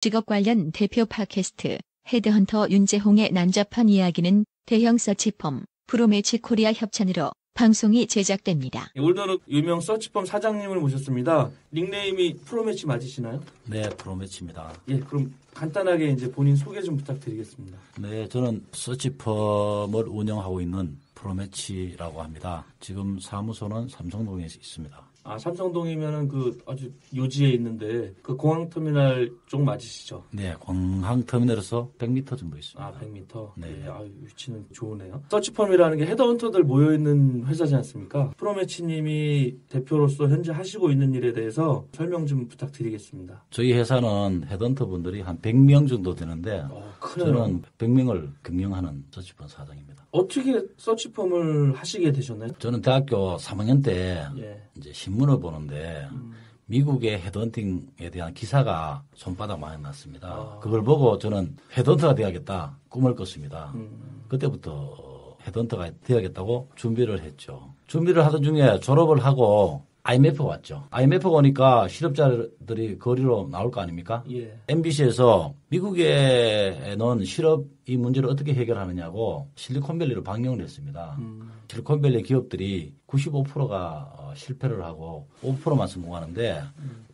직업 관련 대표 팟캐스트 헤드헌터 윤재홍의 난잡한 이야기는 대형 서치펌 프로매치 코리아 협찬으로 방송이 제작됩니다. 오늘은 유명 서치펌 사장님을 모셨습니다. 닉네임이 프로매치 맞으시나요? 네, 프로매치입니다. 예, 그럼 간단하게 이제 본인 소개 좀 부탁드리겠습니다. 네, 저는 서치펌을 운영하고 있는 프로매치라고 합니다. 지금 사무소는 삼성동에 있습니다. 아, 삼성동이면은 그 아주 요지에 있는데 그 공항터미널 쪽 맞으시죠? 네, 공항터미널에서 100m 정도 있습니다. 아, 100m? 네. 아, 위치는 좋으네요. 서치펌이라는 게 헤드헌터들 모여있는 회사지 않습니까? 프로매치님이 대표로서 현재 하시고 있는 일에 대해서 설명 좀 부탁드리겠습니다. 저희 회사는 헤드헌터 분들이 한 100명 정도 되는데 크네요. 저는 100명을 경영하는 서치펌 사장입니다. 어떻게 서치펌을 하시게 되셨나요? 저는 대학교 3학년 때 예. 이제 신문을 보는데 미국의 헤드헌팅에 대한 기사가 손바닥 많이 났습니다. 그걸 보고 저는 헤드헌터가 되어야겠다 꿈을 꿨습니다. 그때부터 헤드헌터가 되어야겠다고 준비를 했죠. 준비를 하던 중에 졸업을 하고 IMF가 왔죠. IMF가 오니까 실업자들이 거리로 나올 거 아닙니까? 예. MBC에서 미국에는 실업 이 문제를 어떻게 해결하느냐고 실리콘밸리로 방영을 했습니다. 실리콘밸리 기업들이 95%가 실패를 하고 5%만 성공하는데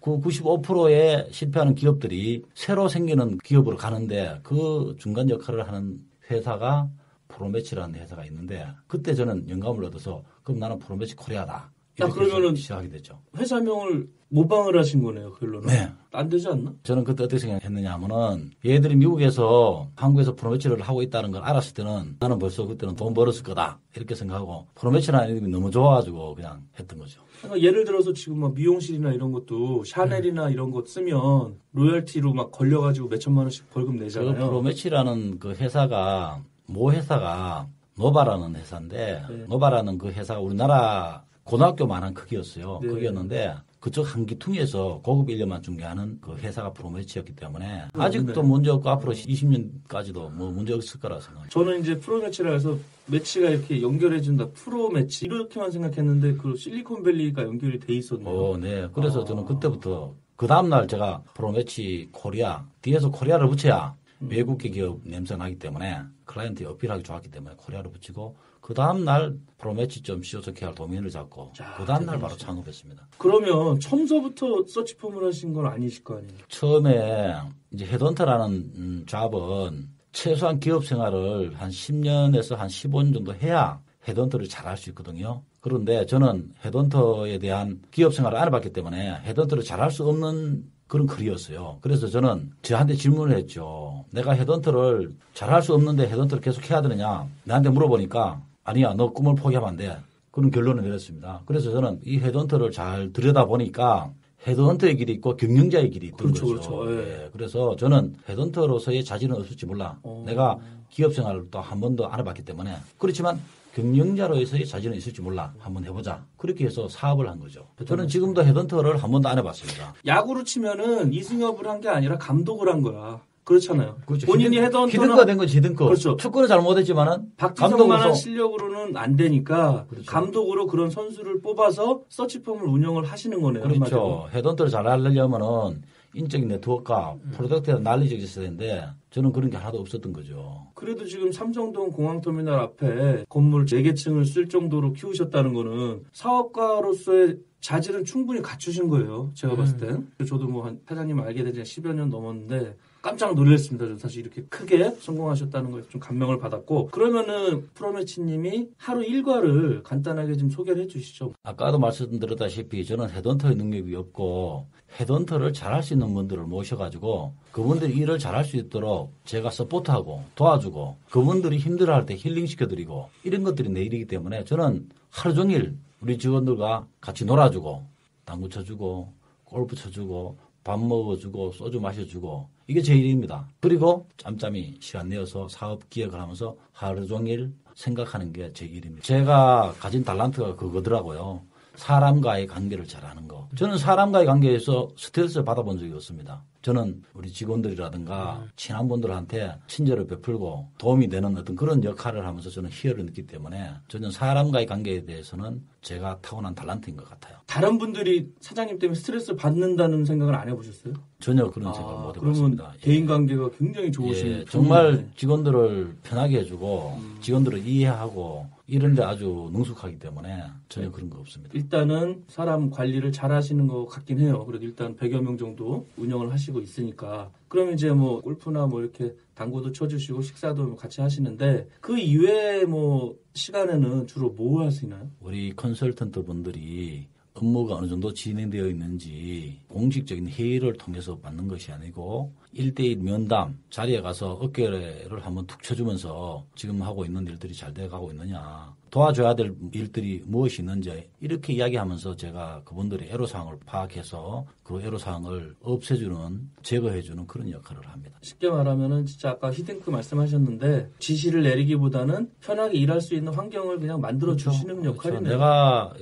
그 95%에 실패하는 기업들이 새로 생기는 기업으로 가는데 그 중간 역할을 하는 회사가 프로매치라는 회사가 있는데 그때 저는 영감을 얻어서 그럼 나는 프로매치 코리아다. 그러면은 시작하게 됐죠. 회사명을 모방을 하신 거네요, 결론은. 네. 안 되지 않나? 저는 그때 어떻게 생각했느냐 하면은 얘들이 미국에서 한국에서 프로매치를 하고 있다는 걸 알았을 때는 나는 벌써 그때는 돈 벌었을 거다. 이렇게 생각하고 프로매치라는 이름이 너무 좋아가지고 그냥 했던 거죠. 그러니까 예를 들어서 지금 막 미용실이나 이런 것도 샤넬이나 이런 것 쓰면 로열티로 막 걸려가지고 몇 천만 원씩 벌금 내잖아요. 그 프로매치라는 그 회사가 모 회사가 노바라는 회사인데 네. 노바라는 그 회사가 우리나라 고등학교만한 크기였어요. 네. 크기였는데 그쪽 한기퉁에서 고급 인력만 중개하는 그 회사가 프로매치였기 때문에 아직도 네. 문제 없고 앞으로 20년까지도 뭐 문제 없을 거라 생각합니다. 저는 이제 프로매치라 해서 매치가 이렇게 연결해준다. 프로매치. 이렇게만 생각했는데 그 실리콘밸리가 연결이 돼 있었네요. 네. 그래서 저는 그때부터 그 다음날 제가 프로매치 코리아 뒤에서 코리아를 붙여야 외국계 기업 냄새가 나기 때문에 클라이언트에 어필하기 좋았기 때문에 코리아를 붙이고 그 다음날 프로매치.co.kr 도메인을 잡고 그 다음날 바로 창업했습니다. 그러면 처음서부터 서치펌을 하신 건 아니실 거 아니에요? 처음에 이제 헤드헌터라는 잡은 최소한 기업 생활을 한 10년에서 한 15년 정도 해야 헤드헌터를 잘할 수 있거든요. 그런데 저는 헤드헌터에 대한 기업 생활을 안 해봤기 때문에 헤드헌터를 잘할 수 없는 그런 글이었어요. 그래서 저는 저한테 질문을 했죠. 내가 헤드헌터를 잘할 수 없는데 헤드헌터를 계속 해야 되느냐. 나한테 물어보니까 아니야, 너 꿈을 포기하면 안 돼. 그런 결론을 내렸습니다. 그래서 저는 이 헤드헌터를 잘 들여다보니까 헤드헌터의 길이 있고 경영자의 길이 있던 그렇죠, 거죠. 그렇죠. 예. 예. 그래서 저는 헤드헌터로서의 자질은 없을지 몰라. 내가 기업 생활을 또 한 번도 안 해봤기 때문에. 그렇지만 경영자로서의 자질은 있을지 몰라. 한번 해보자. 그렇게 해서 사업을 한 거죠. 저는 지금도 헤드헌터를 한 번도 안 해봤습니다. 야구로 치면은 이승엽을 한 게 아니라 감독을 한 거야. 그렇잖아요. 그렇죠. 본인이 헤드헌터는 히든커가 된 거지, 히든커. 그렇죠. 축구는 잘 못했지만은 박지성만한 실력으로는 안 되니까 그렇죠. 감독으로 그런 선수를 뽑아서 서치펌을 운영을 하시는 거네요. 그렇죠. 한마디로. 헤드헌터를 잘 하려면은 인적인 네트워크와 프로덕트에 난리적이 있어야 되는데 저는 그런 게 하나도 없었던 거죠. 그래도 지금 삼성동 공항터미널 앞에 건물 4개층을 쓸 정도로 키우셨다는 거는 사업가로서의 자질은 충분히 갖추신 거예요. 제가 봤을 땐. 저도 뭐 한 사장님 알게 된 지 10여 년 넘었는데 깜짝 놀랐습니다. 저는 사실 이렇게 크게 성공하셨다는 거에 좀 감명을 받았고. 그러면은 프로매치님이 하루 일과를 간단하게 좀 소개를 해 주시죠. 아까도 말씀드렸다시피 저는 헤드헌터의 능력이 없고 헤드헌터를 잘할 수 있는 분들을 모셔가지고 그분들이 일을 잘할 수 있도록 제가 서포트하고 도와주고 그분들이 힘들어할 때 힐링시켜드리고 이런 것들이 내 일이기 때문에 저는 하루 종일 우리 직원들과 같이 놀아주고 당구 쳐주고 골프 쳐주고 밥 먹어주고 소주 마셔주고 이게 제 일입니다. 그리고 짬짬이 시간 내어서 사업 기획을 하면서 하루 종일 생각하는 게 제 일입니다. 제가 가진 달란트가 그거더라고요. 사람과의 관계를 잘하는 거. 저는 사람과의 관계에서 스트레스를 받아본 적이 없습니다. 저는 우리 직원들이라든가 친한 분들한테 친절을 베풀고 도움이 되는 어떤 그런 역할을 하면서 저는 희열을 느끼기 때문에 저는 사람과의 관계에 대해서는 제가 타고난 탤런트인 것 같아요. 다른 분들이 사장님 때문에 스트레스 받는다는 생각을 안 해보셨어요? 전혀 그런 생각 못 그러면 해봤습니다. 대인 관계가 굉장히 좋으신 예, 정말 직원들을 편하게 해주고 직원들을 이해하고 이런 데 아주 능숙하기 때문에 전혀 그런 거 없습니다. 일단은 사람 관리를 잘 하시는 것 같긴 해요. 그래도 일단 100여 명 정도 운영을 하시고 있으니까. 그럼 이제 뭐 골프나 뭐 이렇게 당구도 쳐주시고 식사도 같이 하시는데 그 이외에 뭐 시간에는 주로 뭐 하시나요? 우리 컨설턴트 분들이 업무가 어느 정도 진행되어 있는지 공식적인 회의를 통해서 받는 것이 아니고 1대1 면담 자리에 가서 어깨를 한번 툭 쳐주면서 지금 하고 있는 일들이 잘 돼가고 있느냐, 도와줘야 될 일들이 무엇이 있는지 이렇게 이야기하면서 제가 그분들의 애로사항을 파악해서 그 애로사항을 없애주는, 제거해주는 그런 역할을 합니다. 쉽게 말하면은 진짜 아까 히딩크 말씀하셨는데 지시를 내리기보다는 편하게 일할 수 있는 환경을 그냥 만들어 주시는 역할이네요. 내가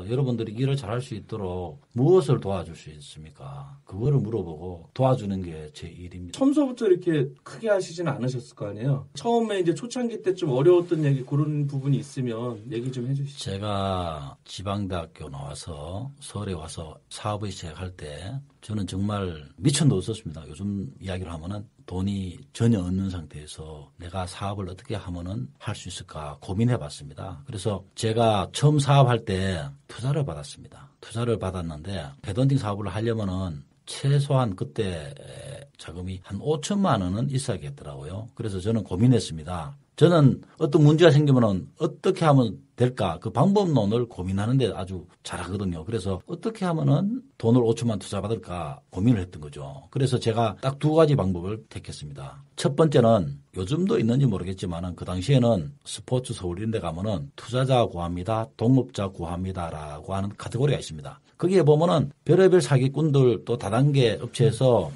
여러분들이 일을 잘할 수 있도록 무엇을 도와줄 수 있습니까? 그거를 물어보고 도와주는 게 제 일입니다. 처음서부터 이렇게 크게 하시지는 않으셨을 거 아니에요? 처음에 이제 초창기 때 좀 어려웠던 얘기 그런 부분이 있으면 얘기 좀 해주시죠. 제가 지방대학교 나와서 서울에 와서 사업을 시작할 때 저는 정말 미천도 없었습니다. 요즘 이야기를 하면은 돈이 전혀 없는 상태에서 내가 사업을 어떻게 하면은 할 수 있을까 고민해 봤습니다. 그래서 제가 처음 사업할 때 투자를 받았습니다. 투자를 받았는데 헤드헌팅 사업을 하려면은 최소한 그때 자금이 한 5천만 원은 있어야겠더라고요. 그래서 저는 고민했습니다. 저는 어떤 문제가 생기면은 어떻게 하면 될까 그 방법론을 고민하는데 아주 잘하거든요. 그래서 어떻게 하면은 돈을 5천만 투자받을까 고민을 했던 거죠. 그래서 제가 딱 두 가지 방법을 택했습니다. 첫 번째는 요즘도 있는지 모르겠지만은 그 당시에는 스포츠 서울 이런 데 가면은 투자자 구합니다, 동업자 구합니다라고 하는 카테고리가 있습니다. 거기에 보면은 별의별 사기꾼들 또 다단계 업체에서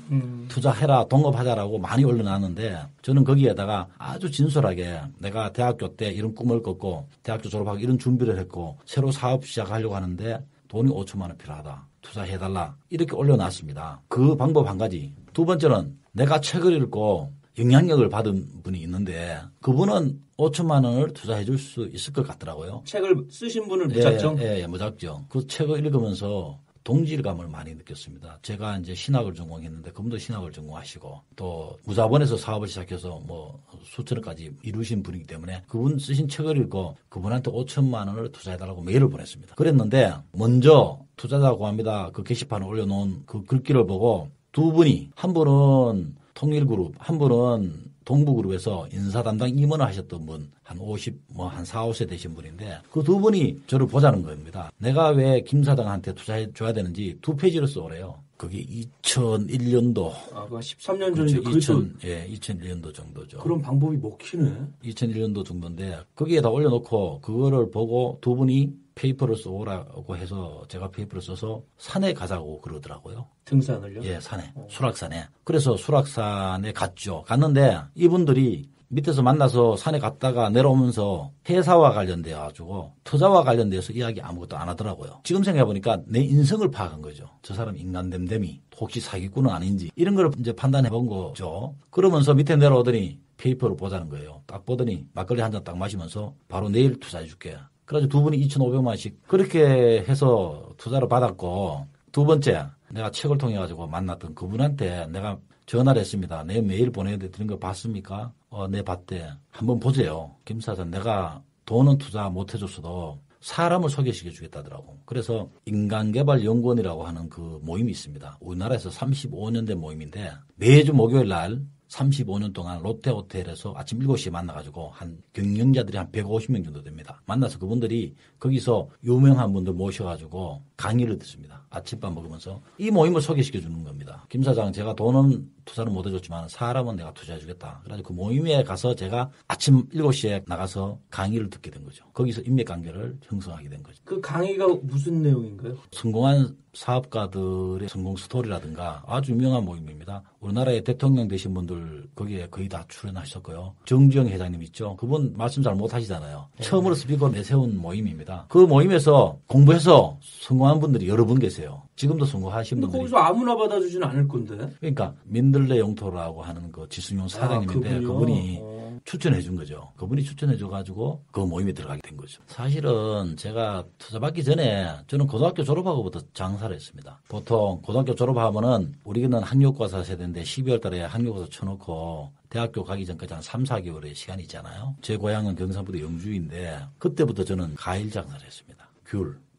투자해라, 동업하자라고 많이 올려놨는데 저는 거기에다가 아주 진솔하게 내가 대학교 때 이런 꿈을 꿨고 대학교 졸업하고 이런 준비를 했고 새로 사업 시작하려고 하는데 돈이 5천만 원 필요하다. 투자해달라. 이렇게 올려놨습니다. 그 방법 한 가지. 두 번째는 내가 책을 읽고 영향력을 받은 분이 있는데 그분은 5천만 원을 투자해 줄 수 있을 것 같더라고요. 책을 쓰신 분을 무작정? 예, 무작정. 그 책을 읽으면서 동질감을 많이 느꼈습니다. 제가 이제 신학을 전공했는데 그분도 신학을 전공하시고 또 무자본에서 사업을 시작해서 뭐 수천억까지 이루신 분이기 때문에 그분 쓰신 책을 읽고 그분한테 5천만 원을 투자해달라고 메일을 보냈습니다. 그랬는데 먼저 투자자 구합니다. 그 게시판에 올려놓은 그 글귀를 보고 두 분이 한 분은 통일그룹, 한 분은 동부그룹에서 인사 담당 임원을 하셨던 분, 한 4, 5세 되신 분인데 그 두 분이 저를 보자는 겁니다. 내가 왜 김 사장한테 투자해 줘야 되는지 2페이지를 써오래요. 그게 2001년도. 아, 13년 전이죠. 그렇죠. 2001년도 정도죠. 그런 방법이 먹히네. 2001년도 정도인데 거기에다 올려놓고 그거를 보고 두 분이 페이퍼를 써오라고 해서 제가 페이퍼를 써서 산에 가자고 그러더라고요. 등산을요? 예, 산에. 수락산에. 그래서 수락산에 갔죠. 갔는데 이분들이 밑에서 만나서 산에 갔다가 내려오면서 회사와 관련돼 가지고 투자와 관련돼서 이야기 아무것도 안 하더라고요. 지금 생각해보니까 내 인성을 파악한 거죠. 저 사람 인간됨됨이 혹시 사기꾼은 아닌지 이런 걸 이제 판단해 본 거죠. 그러면서 밑에 내려오더니 페이퍼를 보자는 거예요. 딱 보더니 막걸리 한 잔 딱 마시면서 바로 내일 투자해 줄게. 그래가지고 두 분이 2,500만 원씩 그렇게 해서 투자를 받았고 두 번째 내가 책을 통해 가지고 만났던 그분한테 내가 전화를 했습니다. 내 메일 보내드린 거 봤습니까? 네 봤대. 한번 보세요. 김 사장 내가 돈은 투자 못 해줬어도 사람을 소개시켜 주겠다더라고. 그래서 인간개발연구원이라고 하는 그 모임이 있습니다. 우리나라에서 35년 된 모임인데 매주 목요일 날 35년 동안 롯데호텔에서 아침 7시에 만나가지고 한 경영자들이 한 150명 정도 됩니다. 만나서 그분들이 거기서 유명한 분들 모셔가지고 강의를 듣습니다. 아침밥 먹으면서 이 모임을 소개시켜 주는 겁니다. 김 사장 제가 돈은 투자는 못 해줬지만 사람은 내가 투자해주겠다. 그래가지고 그 모임에 가서 제가 아침 7시에 나가서 강의를 듣게 된 거죠. 거기서 인맥관계를 형성하게 된 거죠. 그 강의가 무슨 내용인가요? 성공한 사업가들의 성공 스토리라든가 아주 유명한 모임입니다. 우리나라의 대통령 되신 분들 거기에 거의 다 출연하셨고요. 정주영 회장님 있죠. 그분 말씀 잘 못하시잖아요. 처음으로 스피커 내세운 모임입니다. 그 모임에서 공부해서 성공한 분들이 여러 분 계세요. 지금도 성공하신 근데 분들이. 거기서 아무나 받아주지는 않을 건데. 그러니까 민들레 영토라고 하는 그 지순용 사장님인데 그분이 추천해 준 거죠. 그분이 추천해 줘가지고 그 모임에 들어가게 된 거죠. 사실은 제가 투자 받기 전에 저는 고등학교 졸업하고부터 장사를 했습니다. 보통 고등학교 졸업하면은 우리는 학력고사 세대인데 12월 달에 학력고사 쳐놓고 대학교 가기 전까지 한 3, 4개월의 시간이 있잖아요. 제 고향은 경상북도 영주인데 그때부터 저는 과일 장사를 했습니다.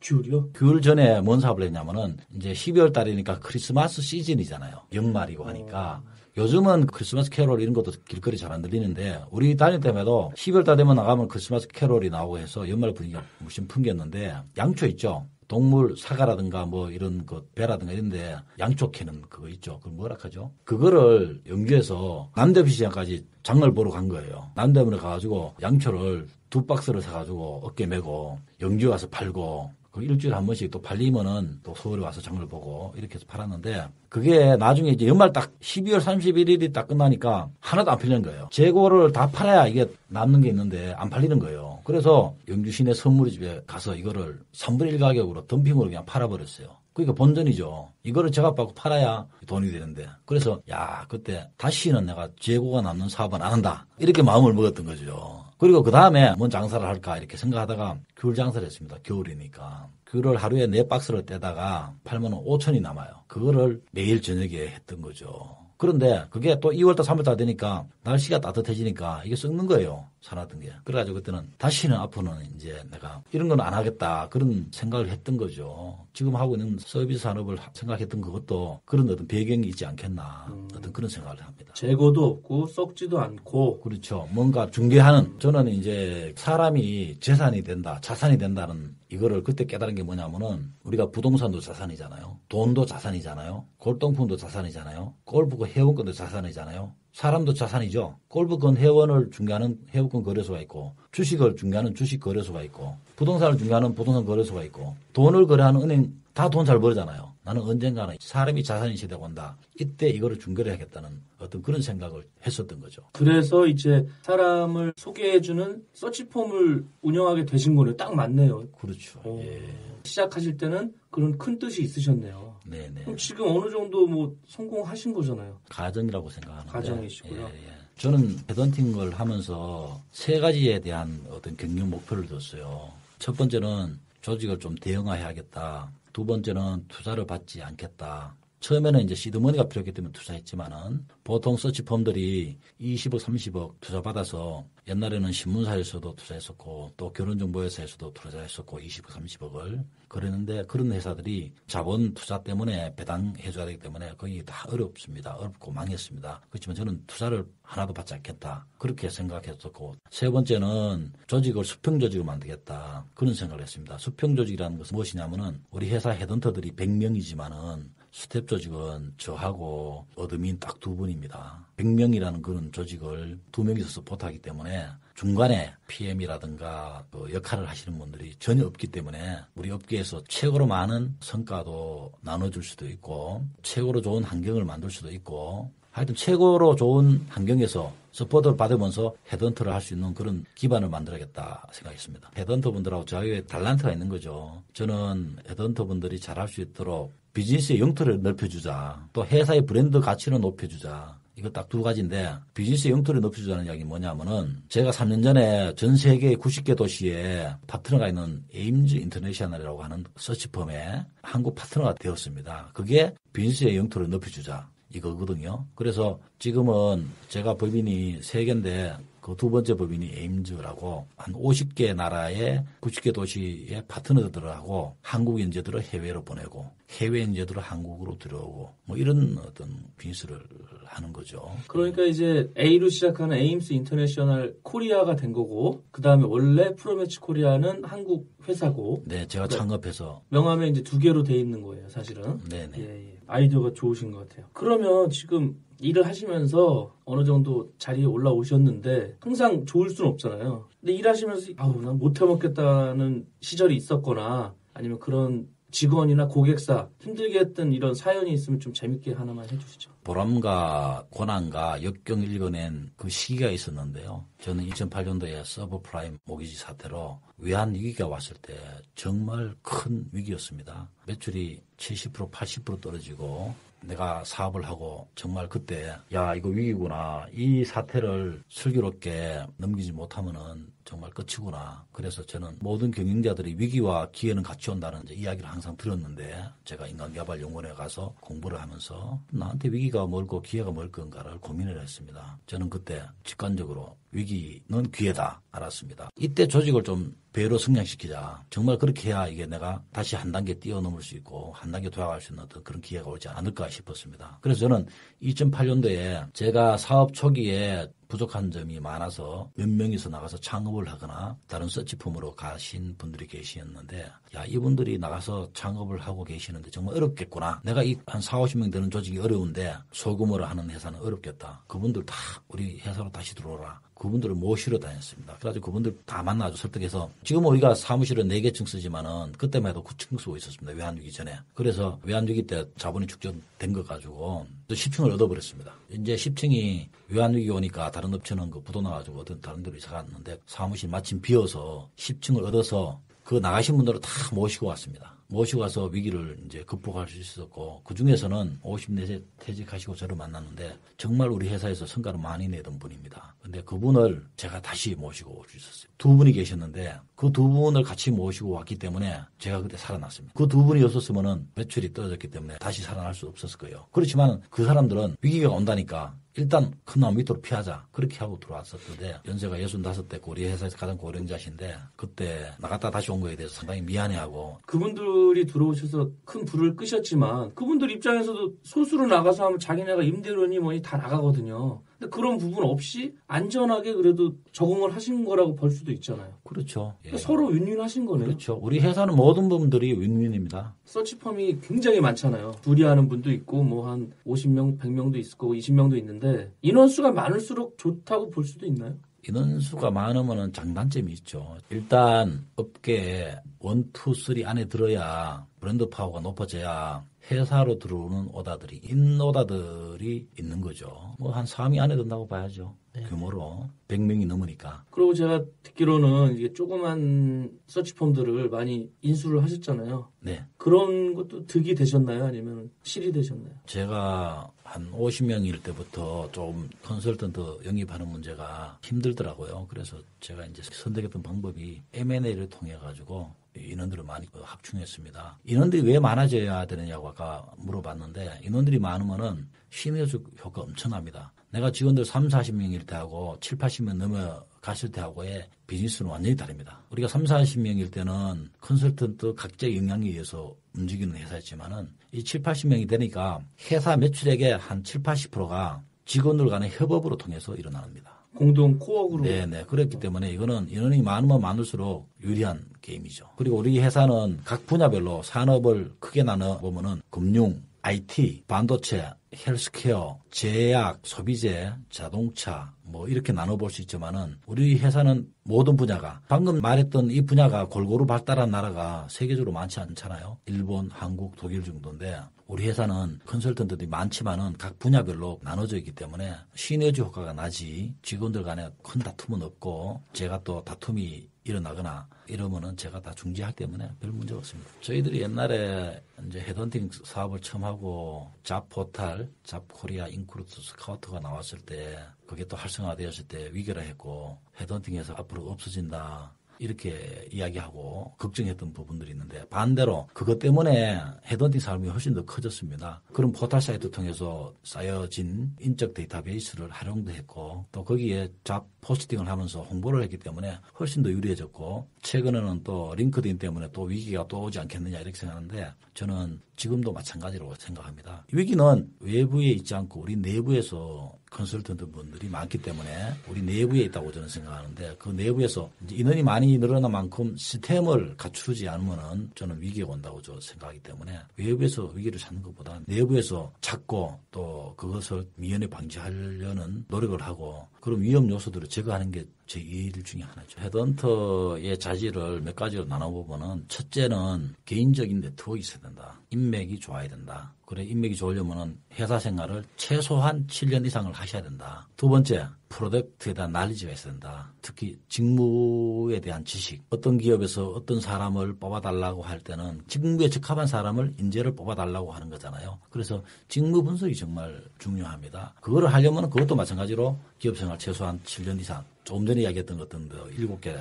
귤이요? 귤 전에 뭔 사업을 했냐면은 이제 12월 달이니까 크리스마스 시즌이잖아요. 연말이고 하니까. 요즘은 크리스마스 캐롤 이런 것도 길거리 잘 안 들리는데 우리 다닐 때에도 12월 달 되면 나가면 크리스마스 캐롤이 나오고 해서 연말 분위기가 무심 풍겼는데 양초 있죠. 동물 사과라든가 뭐 이런 그 배라든가 이런데 양초 캐는 그거 있죠. 그걸 뭐라 하죠? 그거를 영주에서 남대문 시장까지 장을 보러 간 거예요. 남대문에 가가지고 양초를 2박스를 사가지고 어깨 메고 영주에 와서 팔고 그 일주일에 한 번씩 또 팔리면은 또 서울에 와서 장을 보고 이렇게 해서 팔았는데 그게 나중에 이제 연말 딱 12월 31일이 딱 끝나니까 하나도 안 팔리는 거예요. 재고를 다 팔아야 이게 남는 게 있는데 안 팔리는 거예요. 그래서 영주 시내 선물집에 가서 이거를 3분의 1 가격으로 덤핑으로 그냥 팔아버렸어요. 그러니까 본전이죠. 이거를 제값 받고 팔아야 돈이 되는데. 그래서 야 그때 다시는 내가 재고가 남는 사업은 안 한다. 이렇게 마음을 먹었던 거죠. 그리고 그 다음에 뭔 장사를 할까 이렇게 생각하다가 귤 장사를 했습니다. 겨울이니까. 귤을 하루에 4박스를 떼다가 팔면 5천이 남아요. 그거를 매일 저녁에 했던 거죠. 그런데 그게 또 2월달 3월달 되니까 날씨가 따뜻해지니까 이게 썩는 거예요. 사놨던 게. 그래가지고 그때는 다시는 앞으로는 이제 내가 이런 건 안 하겠다. 그런 생각을 했던 거죠. 지금 하고 있는 서비스 산업을 생각했던 그것도 그런 어떤 배경이 있지 않겠나. 어떤 그런 생각을 합니다. 재고도 없고 썩지도 않고. 그렇죠. 뭔가 중개하는 저는 이제 사람이 재산이 된다. 자산이 된다는 이거를 그때 깨달은 게 뭐냐면은 우리가 부동산도 자산이잖아요. 돈도 자산이잖아요. 골동품도 자산이잖아요. 골프고 회원권도 자산이잖아요. 사람도 자산이죠. 골프권 회원을 중개하는 회원권 거래소가 있고 주식을 중개하는 주식 거래소가 있고 부동산을 중개하는 부동산 거래소가 있고 돈을 거래하는 은행 다 돈 잘 벌잖아요. 나는 언젠가는 사람이 자산이 시대가 온다. 이때 이거를 중개를 해야겠다는 어떤 그런 생각을 했었던 거죠. 그래서 이제 사람을 소개해주는 서치폼을 운영하게 되신 거네요. 딱 맞네요. 그렇죠. 예. 시작하실 때는 그런 큰 뜻이 있으셨네요. 네네. 그럼 지금 어느 정도 뭐 성공하신 거잖아요. 가정이라고 생각하는데. 가정이시고요. 예. 저는 헤드헌팅을 하면서 3가지에 대한 어떤 경영 목표를 뒀어요. 첫 번째는 조직을 좀 대형화해야겠다. 2번째는 투자를 받지 않겠다. 처음에는 이제 시드머니가 필요했기 때문에 투자했지만은 보통 서치펌들이 20억, 30억 투자받아서 옛날에는 신문사에서도 투자했었고 또 결혼정보회사에서도 투자했었고 20억, 30억을 그랬는데 그런 회사들이 자본 투자 때문에 배당해줘야 되기 때문에 거의 다 어렵습니다. 어렵고 망했습니다. 그렇지만 저는 투자를 하나도 받지 않겠다. 그렇게 생각했었고 3번째는 조직을 수평조직을 만들겠다. 그런 생각을 했습니다. 수평조직이라는 것은 무엇이냐면은 우리 회사 헤드헌터들이 100명이지만은 스텝 조직은 저하고 어드민 딱 2분입니다. 100명이라는 그런 조직을 2명이서 서포트하기 때문에 중간에 PM이라든가 그 역할을 하시는 분들이 전혀 없기 때문에 우리 업계에서 최고로 많은 성과도 나눠줄 수도 있고 최고로 좋은 환경을 만들 수도 있고 하여튼 최고로 좋은 환경에서 서포트를 받으면서 헤드헌터를 할 수 있는 그런 기반을 만들어야겠다 생각했습니다. 헤드헌터 분들하고 저희의 탤런트가 있는 거죠. 저는 헤드헌터 분들이 잘할 수 있도록 비즈니스의 영토를 넓혀주자. 또 회사의 브랜드 가치를 높여주자. 이거 딱 2가지인데 비즈니스의 영토를 높여주자는 이야기 뭐냐면은 제가 3년 전에 전 세계 90개 도시에 파트너가 있는 에임즈 인터내셔널이라고 하는 서치펌에 한국 파트너가 되었습니다. 그게 비즈니스의 영토를 높여주자. 이거거든요. 그래서 지금은 제가 법인이 3개인데 그 2번째 법인이 에임즈라고 한 50개 나라의 90개 도시의 파트너들하고 한국 인재들을 해외로 보내고 해외 인재들을 한국으로 들어오고 뭐 이런 어떤 비즈니스를 하는 거죠. 그러니까 이제 A로 시작하는 에임스 인터내셔널 코리아가 된 거고 그 다음에 원래 프로매치 코리아는 한국 회사고 네, 제가 창업해서 명함에 이제 2개로 돼 있는 거예요, 사실은. 네네. 아이디어가 좋으신 것 같아요. 그러면 지금 일을 하시면서 어느 정도 자리에 올라오셨는데 항상 좋을 수는 없잖아요. 근데 일하시면서 아우 난 못 해먹겠다는 시절이 있었거나 아니면 그런 직원이나 고객사 힘들게 했던 이런 사연이 있으면 좀 재밌게 하나만 해주시죠. 보람과 고난과 역경을 읽어낸 그 시기가 있었는데요. 저는 2008년도에 서브프라임 모기지 사태로 외환 위기가 왔을 때 정말 큰 위기였습니다. 매출이 70% 80% 떨어지고 내가 사업을 하고 정말 그때 야 이거 위기구나. 이 사태를 슬기롭게 넘기지 못하면은 정말 끝이구나. 그래서 저는 모든 경영자들이 위기와 기회는 같이 온다는 이야기를 항상 들었는데 제가 인간개발연구원에 가서 공부를 하면서 나한테 위기가 뭘고 기회가 뭘 건가를 고민을 했습니다. 저는 그때 직관적으로 위기는 기회다 알았습니다. 이때 조직을 좀 배로 성장시키자. 정말 그렇게 해야 이게 내가 다시 한 단계 뛰어넘을 수 있고 한 단계 돌아갈 수 있는 어떤 그런 기회가 오지 않을까 싶었습니다. 그래서 저는 2008년도에 제가 사업 초기에 부족한 점이 많아서 몇 명이서 나가서 창업을 하거나 다른 서치펌으로 가신 분들이 계시었는데 야 이분들이 나가서 창업을 하고 계시는데 정말 어렵겠구나. 내가 한 4, 50명 되는 조직이 어려운데 소규모로 하는 회사는 어렵겠다. 그분들 다 우리 회사로 다시 들어오라. 그분들을 모시러 다녔습니다. 그래가지고 그분들 다 만나서 설득해서 지금 우리가 사무실은 4개층 쓰지만은 그때만 해도 9층 쓰고 있었습니다. 외환위기 전에. 그래서 외환위기 때 자본이 축적된 거 가지고 또 10층을 얻어버렸습니다. 이제 10층이 외환위기 오니까 다른 업체는 그 부도 나가지고 어떤 다른 데로 이사 갔는데 사무실 마침 비어서 10층을 얻어서 그 나가신 분들을 다 모시고 왔습니다. 모시고 와서 위기를 이제 극복할 수 있었고 그 중에서는 50대 퇴직하시고 저를 만났는데 정말 우리 회사에서 성과를 많이 내던 분입니다. 근데 그분을 제가 다시 모시고 올 수 있었어요. 두 분이 계셨는데 그 두 분을 같이 모시고 왔기 때문에 제가 그때 살아났습니다. 그 두 분이 없었으면은 매출이 떨어졌기 때문에 다시 살아날 수 없었을 거예요. 그렇지만 그 사람들은 위기가 온다니까 일단 큰 나무 밑으로 피하자. 그렇게 하고 들어왔었는데 연세가 65대고 우리 회사에서 가장 고령자신데 그때 나갔다 다시 온 거에 대해서 상당히 미안해하고 그분들이 들어오셔서 큰 불을 끄셨지만 그분들 입장에서도 소수로 나가서 하면 자기네가 임대료니 뭐니 다 나가거든요. 근데 그런 부분 없이 안전하게 그래도 적응을 하신 거라고 볼 수도 있잖아요. 그렇죠. 그러니까 서로 윈윈하신 거네요. 그렇죠. 우리 회사는 모든 분들이 윈윈입니다. 서치펌이 굉장히 많잖아요. 둘이 하는 분도 있고 뭐 한 50명, 100명도 있을 거고 20명도 있는데 인원수가 많을수록 좋다고 볼 수도 있나요? 인원수가 많으면 장단점이 있죠. 일단 업계에 1, 2, 3 안에 들어야 브랜드 파워가 높아져야 회사로 들어오는 오다들이 인오다들이 있는 거죠. 뭐 한 3위 안에 든다고 봐야죠. 네. 규모로 100명이 넘으니까. 그리고 제가 듣기로는 이게 조그만 서치펌들을 많이 인수를 하셨잖아요. 네. 그런 것도 득이 되셨나요? 아니면 실이 되셨나요? 제가 한 50명일 때부터 좀 컨설턴트 영입하는 문제가 힘들더라고요. 그래서 제가 이제 선택했던 방법이 M&A를 통해 가지고 인원들을 많이 확충했습니다. 인원들이 왜 많아져야 되느냐고 아까 물어봤는데 인원들이 많으면은 시너지 효과 엄청납니다. 내가 직원들 3, 40명일 때하고 7, 80명 넘어갔을 때하고의 비즈니스는 완전히 다릅니다. 우리가 3, 40명일 때는 컨설턴트 각자의 역량에 의해서 움직이는 회사였지만은 이 7, 80명이 되니까 회사 매출액의 한 7, 80%가 직원들 간의 협업으로 통해서 일어납니다. 공동 코어그룹. 네네. 그렇기 때문에 이거는 인원이 많으면 많을수록 유리한 게임이죠. 그리고 우리 회사는 각 분야별로 산업을 크게 나눠보면은 금융, IT, 반도체, 헬스케어, 제약, 소비재, 자동차 뭐 이렇게 나눠볼 수 있지만은 우리 회사는 모든 분야가 방금 말했던 이 분야가 골고루 발달한 나라가 세계적으로 많지 않잖아요. 일본, 한국, 독일 정도인데 우리 회사는 컨설턴트들이 많지만은 각 분야별로 나눠져 있기 때문에 시너지 효과가 나지 직원들 간에 큰 다툼은 없고 제가 또 다툼이 일어나거나 이러면은 제가 다 중지하기 때문에 별 문제 없습니다. 저희들이 옛날에 이제 헤드헌팅 사업을 처음 하고 잡포탈, 잡코리아, 인크루트, 스카우트가 나왔을 때 그게 또 활성화되었을 때 위결화했고 헤드헌팅에서 앞으로 없어진다. 이렇게 이야기하고 걱정했던 부분들이 있는데 반대로 그것 때문에 헤드헌팅 사업이 훨씬 더 커졌습니다. 그런 포털 사이트 통해서 쌓여진 인적 데이터베이스를 활용도 했고 또 거기에 잡 포스팅을 하면서 홍보를 했기 때문에 훨씬 더 유리해졌고 최근에는 또 링크드인 때문에 또 위기가 또 오지 않겠느냐 이렇게 생각하는데 저는 지금도 마찬가지로 생각합니다. 위기는 외부에 있지 않고 우리 내부에서 컨설턴트 분들이 많기 때문에 우리 내부에 있다고 저는 생각하는데 그 내부에서 이제 인원이 많이 늘어난 만큼 시스템을 갖추지 않으면은 저는 위기가 온다고 저 생각하기 때문에 외부에서 위기를 찾는 것보다 내부에서 찾고 또 그것을 미연에 방지하려는 노력을 하고 그런 위험 요소들을 제거하는 게 제 일 중에 하나죠. 헤드헌터의 자질을 몇 가지로 나눠보면은 첫째는 개인적인 네트워크가 있어야 된다. 인맥이 좋아야 된다. 그래 인맥이 좋으려면은 회사 생활을 최소한 7년 이상을 하셔야 된다. 두 번째, 프로덕트에 대한 난리지가 있어야 된다. 특히 직무에 대한 지식. 어떤 기업에서 어떤 사람을 뽑아달라고 할 때는 직무에 적합한 사람을 인재를 뽑아달라고 하는 거잖아요. 그래서 직무 분석이 정말 중요합니다. 그거를 하려면 그것도 마찬가지로 기업 생활 최소한 7년 이상. 조금 전에 이야기했던 것들 7개,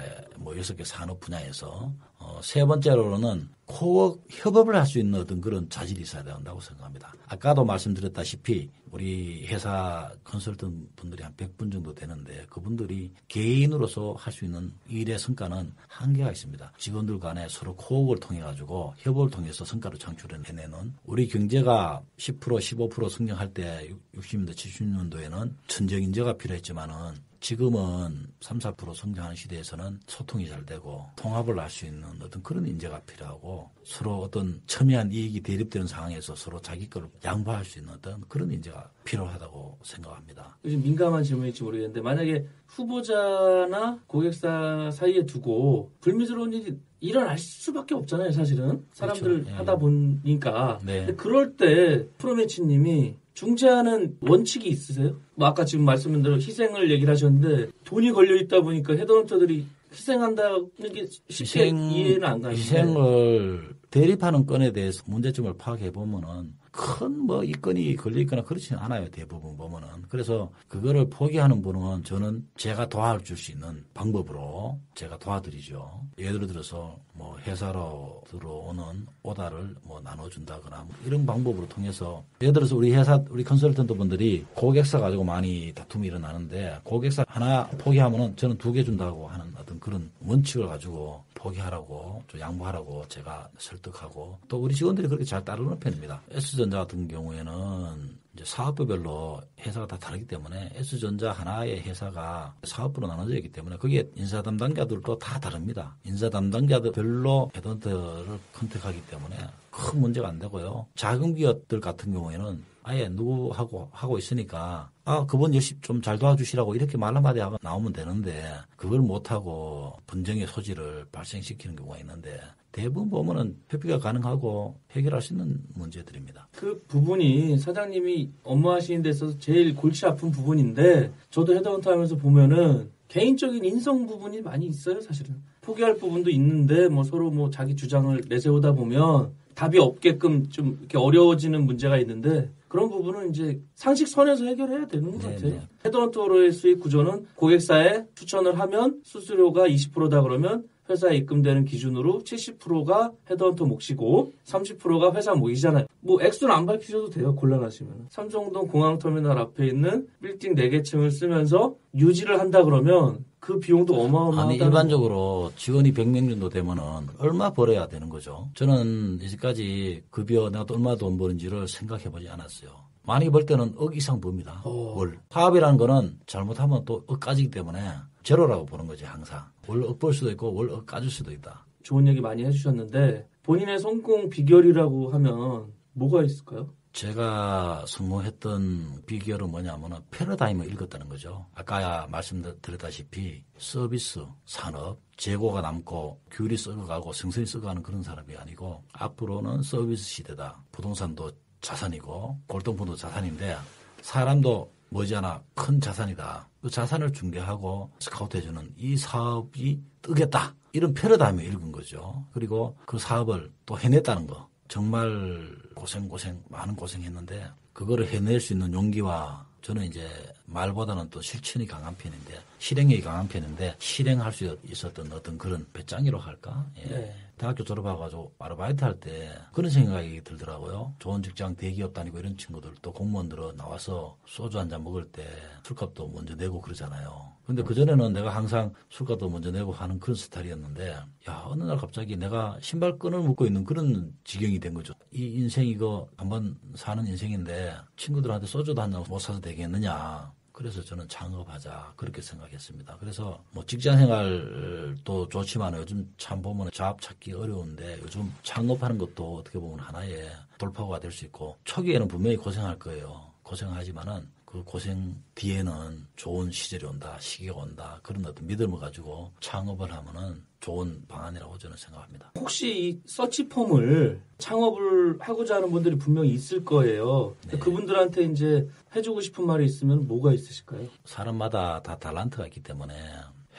6개 산업 분야에서 세 번째로는 코어 협업을 할 수 있는 어떤 그런 자질이 있어야 된다고 생각합니다. 아까도 말씀드렸다시피 우리 회사 컨설턴트 분들이 한 100분 정도 되는데 그분들이 개인으로서 할 수 있는 일의 성과는 한계가 있습니다. 직원들 간에 서로 코어를 통해 가지고 협업을 통해서 성과를 창출해내는 우리 경제가 10% 15% 성장할 때 60년대 70년도에는 천적 인재가 필요했지만은 지금은 3, 4% 성장하는 시대에서는 소통이 잘 되고 통합을 할 수 있는 어떤 그런 인재가 필요하고 서로 어떤 첨예한 이익이 대립되는 상황에서 서로 자기 거를 양보할 수 있는 어떤 그런 인재가 필요하다고 생각합니다. 요즘 민감한 질문일지 모르겠는데 만약에 후보자나 고객사 사이에 두고 불미스러운 일이 일어날 수밖에 없잖아요, 사실은. 사람들 그렇죠. 하다 보니까. 네. 근데 그럴 때 프로매치님이 중재하는 원칙이 있으세요? 뭐 아까 지금 말씀드린 대로 희생을 얘기를 하셨는데 돈이 걸려 있다 보니까 헤드헌터들이 희생한다는 게 쉽게 이해는 안 가는데. 희생을 대립하는 건에 대해서 문제점을 파악해 보면은 큰 이 건이 걸려 있거나 그렇지는 않아요. 대부분 보면은. 그래서 그거를 포기하는 분은 저는 제가 도와줄 수 있는 방법으로 제가 도와드리죠. 예를 들어서 회사로 들어오는 오다를 나눠준다거나 이런 방법으로 통해서 예를 들어서 우리 컨설턴트 분들이 고객사 가지고 많이 다툼이 일어나는데 고객사 하나 포기하면은 저는 2개 준다고 하는 어떤 그런 원칙을 가지고 포기하라고 좀 양보하라고 제가 설득하고 또 우리 직원들이 그렇게 잘 따르는 편입니다. S전자 같은 경우에는 이제 사업부별로 회사가 다 다르기 때문에 S전자 하나의 회사가 사업부로 나눠져 있기 때문에 거기에 인사 담당자들도 다 다릅니다. 인사 담당자들별로 헤드헌터를 컨택하기 때문에 큰 문제가 안 되고요. 작은 기업들 같은 경우에는 아예 누구하고 하고 있으니까 그분 열심히 좀 잘 도와주시라고 이렇게 말 한마디 하고 나오면 되는데 그걸 못하고 분쟁의 소지를 발생시키는 경우가 있는데 대부분 보면은 협의가 가능하고 해결할 수 있는 문제들입니다. 그 부분이 사장님이 업무하시는 데 있어서 제일 골치 아픈 부분인데 저도 헤드헌터 하면서 보면은 개인적인 인성 부분이 많이 있어요, 사실은. 포기할 부분도 있는데 서로 자기 주장을 내세우다 보면 답이 없게끔 좀 이렇게 어려워지는 문제가 있는데 그런 부분은 이제 상식선에서 해결해야 되는 것 같아요. 헤드헌터로의 수익 구조는 고객사에 추천을 하면 수수료가 20%다 그러면 회사에 입금되는 기준으로 70%가 헤드헌터 몫이고 30%가 회사 몫이잖아요. 액수는 안 밝히셔도 돼요. 곤란하시면. 삼성동 공항터미널 앞에 있는 빌딩 4개 층을 쓰면서 유지를 한다 그러면 그 비용도 어마어마하다. 아니 일반적으로 직원이 100명 정도 되면은 얼마 벌어야 되는 거죠. 저는 이제까지 급여 내가 또 얼마 돈 버는지를 생각해보지 않았어요. 많이 벌 때는 억 이상 법니다. 월. 사업이라는 거는 잘못하면 또 억 까지기 때문에 제로라고 보는 거지 항상. 월 억 벌 수도 있고 월 억 까질 수도 있다. 좋은 얘기 많이 해주셨는데 본인의 성공 비결이라고 하면 뭐가 있을까요? 제가 성공했던 비결은 뭐냐면은 패러다임을 읽었다는 거죠. 아까 말씀드렸다시피 서비스, 산업, 재고가 남고 귤이 썩어가고 생선이 썩어가는 그런 사람이 아니고 앞으로는 서비스 시대다. 부동산도 자산이고 골동품도 자산인데 사람도 머지않아 큰 자산이다. 그 자산을 중개하고 스카우트해주는 이 사업이 뜨겠다. 이런 패러다임을 읽은 거죠. 그리고 그 사업을 또 해냈다는 거. 정말 많은 고생했는데 그거를 해낼 수 있는 용기와 저는 이제 말보다는 또 실천이 강한 편인데 실행력이 강한 편인데 실행할 수 있었던 어떤 그런 배짱이라고 할까? 예. 네. 대학교 졸업해가지고 아르바이트 할 때 그런 생각이 들더라고요. 좋은 직장 대기업 다니고 이런 친구들 또 공무원들은 나와서 소주 한 잔 먹을 때 술값도 먼저 내고 그러잖아요. 근데 그전에는 내가 항상 술값도 먼저 내고 하는 그런 스타일이었는데 어느 날 갑자기 내가 신발끈을 묶고 있는 그런 지경이 된 거죠. 이 인생 이거 한번 사는 인생인데 친구들한테 소주도 한 잔 못 사서 되겠느냐. 그래서 저는 창업하자 그렇게 생각했습니다. 그래서 뭐 직장생활도 좋지만 요즘 참 보면 잡 찾기 어려운데 요즘 창업하는 것도 어떻게 보면 하나의 돌파구가 될 수 있고 초기에는 분명히 고생할 거예요. 고생하지만은 그 고생 뒤에는 좋은 시절이 온다, 시기가 온다 그런 어떤 믿음을 가지고 창업을 하면은 좋은 방안이라고 저는 생각합니다. 혹시 이 서치펌을 창업을 하고자 하는 분들이 분명히 있을 거예요. 네. 그분들한테 이제 해주고 싶은 말이 있으면 뭐가 있으실까요? 사람마다 다 탤런트가 있기 때문에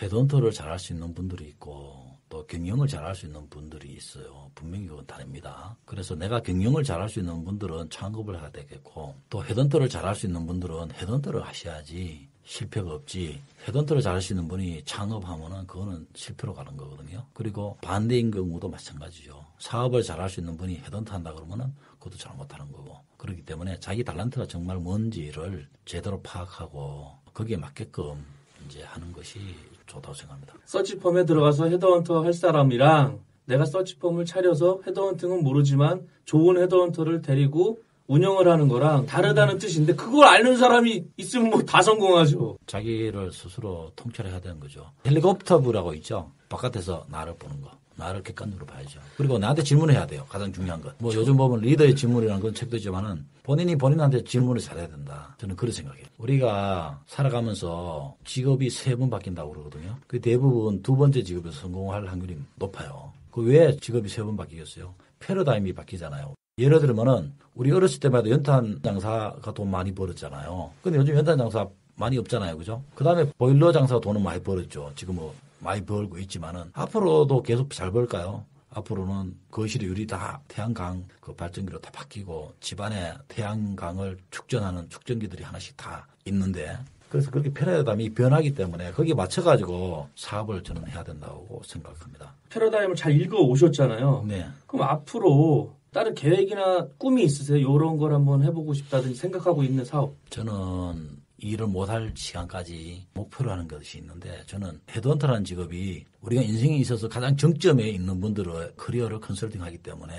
헤드헌터를 잘할 수 있는 분들이 있고 또 경영을 잘할 수 있는 분들이 있어요. 분명히 그건 다릅니다. 그래서 내가 경영을 잘할 수 있는 분들은 창업을 해야 되겠고 또 헤드헌터를 잘할 수 있는 분들은 헤드헌터를 하셔야지 실패가 없지. 헤드헌터를 잘할 수 있는 분이 창업하면은 그거는 실패로 가는 거거든요. 그리고 반대인 경우도 마찬가지죠. 사업을 잘할 수 있는 분이 헤드헌터 한다 그러면은 그것도 잘못하는 거고. 그렇기 때문에 자기 탤런트가 정말 뭔지를 제대로 파악하고 거기에 맞게끔 이제 하는 것이 좋다고 생각합니다. 서치펌에 들어가서 헤드헌터 할 사람이랑 내가 서치펌을 차려서 헤드헌팅은 모르지만 좋은 헤드헌터를 데리고 운영을 하는 거랑 다르다는 뜻인데 그걸 아는 사람이 있으면 뭐 다 성공하죠. 자기를 스스로 통찰해야 되는 거죠. 헬리콥터부라고 있죠. 바깥에서 나를 보는 거. 나를 객관적으로 봐야죠. 그리고 나한테 질문해야 돼요. 가장 중요한 것. 뭐 요즘 보면 리더의 질문이라는 건 책도 있지만은 본인이 본인한테 질문을 잘해야 된다. 저는 그렇게 생각해요. 우리가 살아가면서 직업이 3번 바뀐다고 그러거든요. 그 대부분 2번째 직업에서 성공할 확률이 높아요. 그 왜 직업이 3번 바뀌겠어요? 패러다임이 바뀌잖아요. 예를 들면은 우리 어렸을 때마다 연탄 장사가 돈 많이 벌었잖아요. 근데 요즘 연탄 장사 많이 없잖아요. 그죠? 그 다음에 보일러 장사가 돈은 많이 벌었죠. 지금 뭐 많이 벌고 있지만은 앞으로도 계속 잘 벌까요? 앞으로는 거실의 유리 다 태양광 그 발전기로 다 바뀌고 집안에 태양광을 축전하는 축전기들이 하나씩 다 있는데 그래서 그렇게 패러다임이 변하기 때문에 거기에 맞춰가지고 사업을 저는 해야 된다고 생각합니다. 패러다임을 잘 읽어 오셨잖아요. 네. 그럼 앞으로 다른 계획이나 꿈이 있으세요? 이런 걸 한번 해보고 싶다든지 생각하고 있는 사업. 저는 일을 못할 시간까지 목표로 하는 것이 있는데 저는 헤드헌터라는 직업이 우리가 인생에 있어서 가장 정점에 있는 분들의 커리어를 컨설팅하기 때문에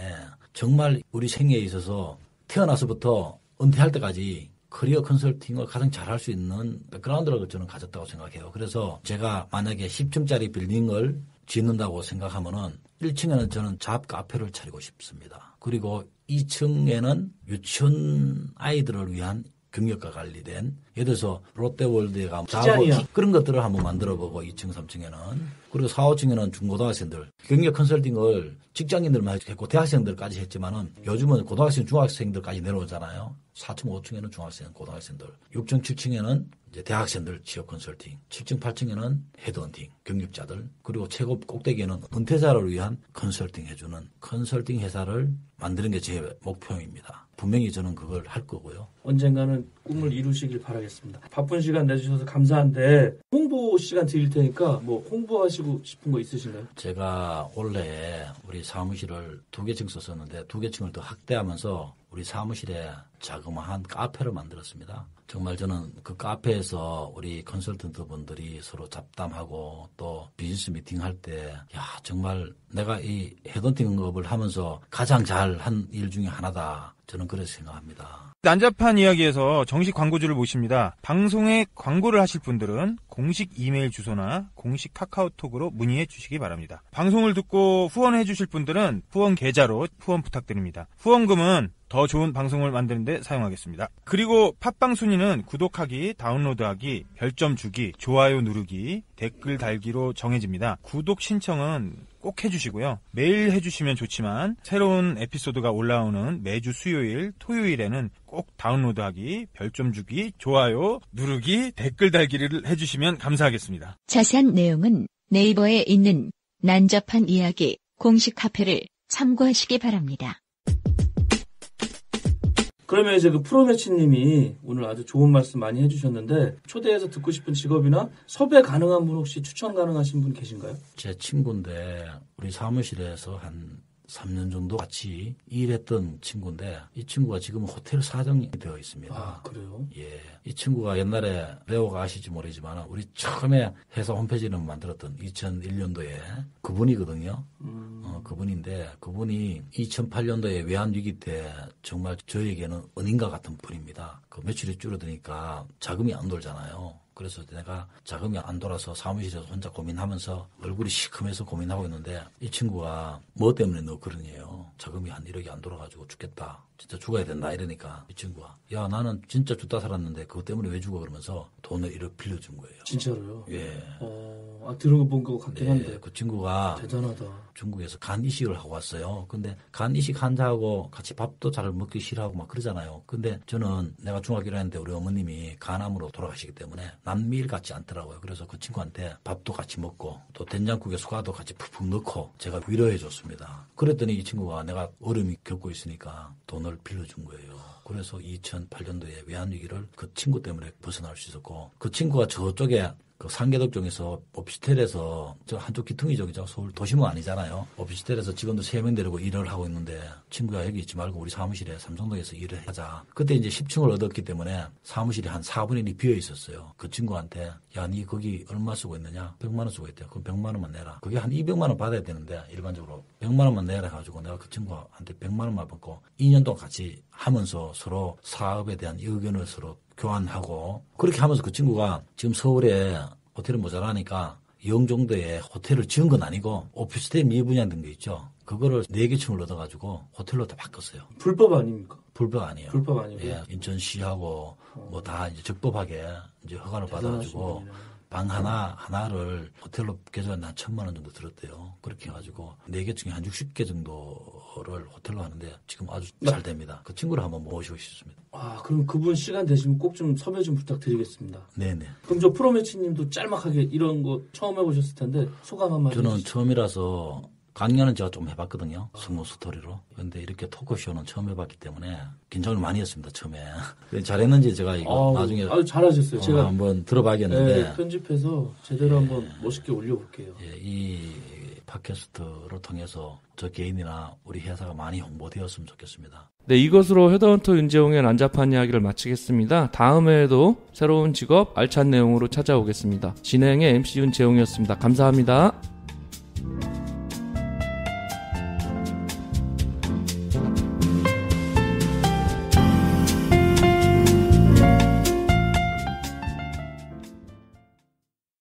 정말 우리 생애에 있어서 태어나서부터 은퇴할 때까지 커리어 컨설팅을 가장 잘할 수 있는 백그라운드를 저는 가졌다고 생각해요. 그래서 제가 만약에 10층짜리 빌딩을 짓는다고 생각하면은 1층에는 저는 잡 카페를 차리고 싶습니다. 그리고 2층에는 유치원 아이들을 위한 경력과 관리된 예를 들어서 롯데월드에 가면 그런 것들을 한번 만들어보고 2층, 3층에는 그리고 4, 5층에는 중고등학생들 경력 컨설팅을 직장인들만 했고 대학생들까지 했지만은 요즘은 고등학생, 중학생들까지 내려오잖아요. 4층, 5층에는 중학생, 고등학생들 6층, 7층에는 이제 대학생들 취업 컨설팅 7층, 8층에는 헤드헌팅 경력자들 그리고 최고 꼭대기에는 은퇴자를 위한 컨설팅 해주는 컨설팅 회사를 만드는 게 제 목표입니다. 분명히 저는 그걸 할 거고요. 언젠가는 꿈을 이루시길 바라겠습니다. 바쁜 시간 내주셔서 감사한데 홍보 시간 드릴 테니까 뭐 홍보하시고 싶은 거 있으신가요? 제가 원래 우리 사무실을 2개층 썼었는데 2개층을 더 확대하면서 우리 사무실에 자그마한 카페를 만들었습니다. 정말 저는 그 카페에서 우리 컨설턴트 분들이 서로 잡담하고 또 비즈니스 미팅 할 때 야 정말 내가 이 헤드헌팅업을 하면서 가장 잘한 일 중에 하나다. 저는 그렇게 생각합니다. 난잡한 이야기에서 정식 광고주를 모십니다. 방송에 광고를 하실 분들은 공식 이메일 주소나 공식 카카오톡으로 문의해 주시기 바랍니다. 방송을 듣고 후원해 주실 분들은 후원 계좌로 후원 부탁드립니다. 후원금은 더 좋은 방송을 만드는 데 사용하겠습니다. 그리고 팟빵 순위는 구독하기, 다운로드하기, 별점 주기, 좋아요 누르기, 댓글 달기로 정해집니다. 구독 신청은 꼭 해주시고요. 매일 해주시면 좋지만 새로운 에피소드가 올라오는 매주 수요일, 토요일에는 꼭 다운로드하기, 별점 주기, 좋아요 누르기, 댓글 달기를 해주시면 감사하겠습니다. 자세한 내용은 네이버에 있는 난잡한 이야기 공식 카페를 참고하시기 바랍니다. 그러면 이제 그 프로매치님이 오늘 아주 좋은 말씀 많이 해주셨는데 초대해서 듣고 싶은 직업이나 섭외 가능한 분 혹시 추천 가능하신 분 계신가요? 제 친구인데 우리 사무실에서 한 3년 정도 같이 일했던 친구인데 이 친구가 지금 호텔 사장이 되어 있습니다. 아, 그래요? 예. 이 친구가 옛날에 레오가 아실지 모르지만 우리 처음에 회사 홈페이지를 만들었던 2001년도에 그분이거든요. 그분인데 그분이 2008년도에 외환위기 때 정말 저에게는 은인과 같은 분입니다. 그 매출이 줄어드니까 자금이 안 돌잖아요. 그래서 내가 자금이 안 돌아서 사무실에서 혼자 고민하면서 얼굴이 시커매서 고민하고 있는데 이 친구가 뭐 때문에 너 그러냐요. 자금이 한 1억이 안 돌아가지고 죽겠다. 진짜 죽어야 된다 이러니까 이 친구가 야 나는 진짜 죽다 살았는데 그것 때문에 왜 죽어 그러면서 돈을 1억 빌려준 거예요. 진짜로요? 예. 들어본 것 같긴 한데. 그 친구가 대단하다. 중국에서 간 이식을 하고 왔어요. 근데 간 이식 환자하고 같이 밥도 잘 먹기 싫어하고 막 그러잖아요. 근데 저는 내가 중학교 1학년 때 우리 어머님이 간암으로 돌아가시기 때문에 남미일 같지 않더라고요. 그래서 그 친구한테 밥도 같이 먹고 또 된장국에 수가도 같이 푹푹 넣고 제가 위로해 줬습니다. 그랬더니 이 친구가 내가 어려움이 겪고 있으니까 돈을 빌려준 거예요. 그래서 2008년도에 외환위기를 그 친구 때문에 벗어날 수 있었고 그 친구가 저쪽에 그 상계동 쪽에서 오피스텔에서 저 한쪽 기퉁이 쪽이죠. 서울 도심은 아니잖아요. 오피스텔에서 직원들 3명 데리고 일을 하고 있는데 친구야 여기 있지 말고 우리 사무실에 삼성동에서 일을 하자. 그때 이제 10층을 얻었기 때문에 사무실이 한 4분의 1이 비어 있었어요. 그 친구한테 야 니 거기 얼마 쓰고 있느냐? 100만 원 쓰고 있대요. 그럼 100만 원만 내라. 그게 한 200만 원 받아야 되는데 일반적으로 100만 원만 내라 해가지고 내가 그 친구한테 100만 원만 받고 2년 동안 같이 하면서 서로 사업에 대한 의견을 서로 교환하고 그렇게 하면서 그 친구가 지금 서울에 호텔이 모자라니까 영종도에 호텔을 지은 건 아니고 오피스텔 미분양된 게 있죠. 그거를 4개 층을 얻어가지고 호텔로 다 바꿨어요. 불법 아닙니까? 불법 아니에요. 불법 아니고. 예, 인천시하고 뭐 다 이제 적법하게 이제 허가를 받아가지고 방 하나를 호텔로 개조하는데 한 1,000만 원 정도 들었대요. 그렇게 해가지고 4개 중에 한 60개 정도를 호텔로 하는데 지금 아주 잘 됩니다. 그 친구를 한번 모시고 싶습니다. 그럼 그분 시간 되시면 꼭 좀 섭외 좀 부탁드리겠습니다. 네네. 그럼 저 프로매치님도 짤막하게 이런 거 처음 해보셨을 텐데 소감 한마디 저는 해주시죠. 처음이라서 강연은 제가 좀 해봤거든요. 승무 스토리로. 그런데 이렇게 토크쇼는 처음 해봤기 때문에 긴장을 많이 했습니다. 처음에. 잘했는지 제가 이거 나중에 아주 잘하셨어요. 제가 한번 들어봐야겠는데 편집해서 제대로 한번 멋있게 올려볼게요. 예, 이 팟캐스트를 통해서 저 개인이나 우리 회사가 많이 홍보되었으면 좋겠습니다. 네, 이것으로 헤드헌터 윤재홍의 난잡한 이야기를 마치겠습니다. 다음에도 새로운 직업 알찬 내용으로 찾아오겠습니다. 진행의 MC 윤재홍이었습니다. 감사합니다.